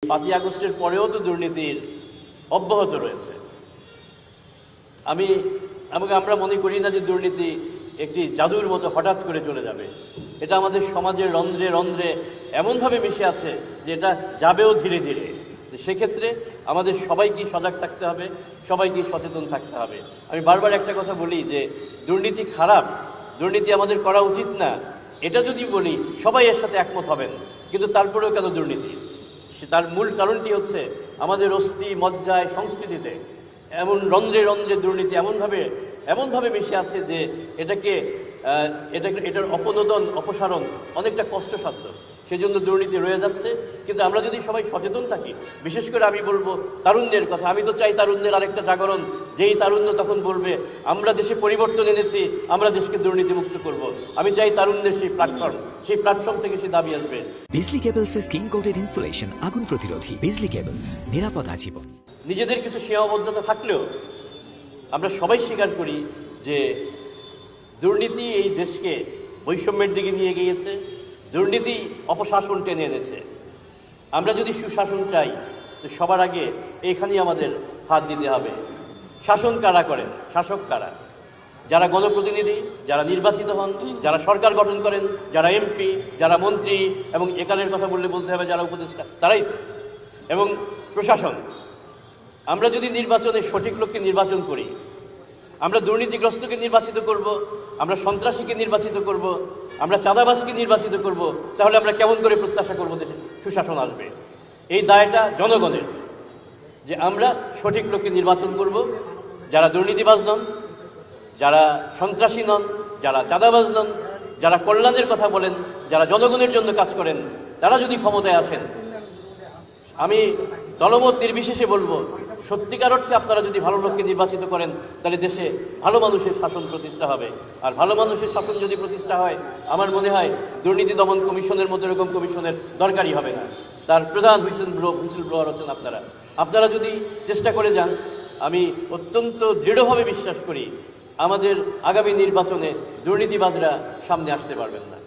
5ই আগস্টের পরেও তো দুর্নীতির অব্যাহত রয়েছে। আমরা মনে করি না যে দুর্নীতি একটি জাদুর মতো হঠাৎ করে চলে যাবে। এটা আমাদের সমাজের রন্ধ্রে রন্ধ্রে এমনভাবে মিশে আছে যে এটা যাবেও ধীরে ধীরে। সেক্ষেত্রে আমাদের সবাইকেই সজাগ থাকতে হবে, সবাইকেই সচেতন থাকতে হবে। আমি বারবার একটা কথা বলি যে দুর্নীতি খারাপ, দুর্নীতি আমাদের করা উচিত না, এটা যদি বলি সবাই এর সাথে একমত হবেন। কিন্তু তারপরেও কেন দুর্নীতি? তার মূল কারণটি হচ্ছে আমাদের অস্থি মজ্জায় সংস্কৃতিতে এমন রন্ধ্রে রন্ধ্রে দুর্নীতি এমনভাবে মিশে আছে যে এটার অপনোদন অপসারণ অনেকটা কষ্টসাধ্য। সেজন্য দুর্নীতি রয়ে যাচ্ছে। কিন্তু আমরা যদি সবাই সচেতন থাকি, বিশেষ করে আমি বলবো তারুণ্যের কথা। আমি তো চাই তারুণ্যের আরেকটা জাগরণ, যেই তারুণ্য তখন বলবে আমরা দেশে পরিবর্তন এনেছি, আমরা দেশকে দুর্নীতিমুক্ত করব। আমি চাই তারুণ্যের সেই প্ল্যাটফর্ম থেকে সে দাবি আসবে। বিজলি কেবলসের স্কিন কোটেড ইনসুলেশন আগুন প্রতিরোধী। বিজলি কেবলস, নিরাপদ আজীবন। নিজেদের কিছু সীমাবদ্ধতা থাকলেও আমরা সবাই স্বীকার করি যে দুর্নীতি এই দেশকে বৈষম্যের দিকে নিয়ে গিয়েছে, দুর্নীতি অপশাসন টেনে এনেছে। আমরা যদি সুশাসন চাই তো সবার আগে এখানেই আমাদের হাত দিতে হবে। শাসন কারা করেন? শাসক কারা? যারা গণপ্রতিনিধি, যারা নির্বাচিত হন, যারা সরকার গঠন করেন, যারা এমপি, যারা মন্ত্রী, এবং একালের কথা বলতে হবে যারা উপদেষ্টা, তারাই তো। এবং প্রশাসন। আমরা যদি নির্বাচনে সঠিক লোককে নির্বাচন করি, আমরা দুর্নীতিগ্রস্তকে নির্বাচিত করব, আমরা সন্ত্রাসীকে নির্বাচিত করব, আমরা চাঁদাবাজকে নির্বাচিত করব, তাহলে আমরা কেমন করে প্রত্যাশা করব দেশে সুশাসন আসবে? এই দায়টা জনগণের, যে আমরা সঠিক লোককে নির্বাচন করব, যারা দুর্নীতিবাজ নন, যারা সন্ত্রাসী নন, যারা চাঁদাবাজ নন, যারা কল্যাণের কথা বলেন, যারা জনগণের জন্য কাজ করেন, তারা যদি ক্ষমতায় আসেন, আমি দলমত নির্বিশেষে বলবো, সত্যিকার অর্থে আপনারা যদি ভালো লোককে নির্বাচিত করেন, তাহলে দেশে ভালো মানুষের শাসন প্রতিষ্ঠা হবে। আর ভালো মানুষের শাসন যদি প্রতিষ্ঠা হয়, আমার মনে হয় দুর্নীতি দমন কমিশনের মতো এরকম কমিশনের দরকারই হবে না। তার প্রধান হুইসেল ব্লোয়ার হচ্ছেন আপনারা যদি চেষ্টা করে যান, আমি অত্যন্ত দৃঢ়ভাবে বিশ্বাস করি আমাদের আগামী নির্বাচনে দুর্নীতিবাজরা সামনে আসতে পারবেন না।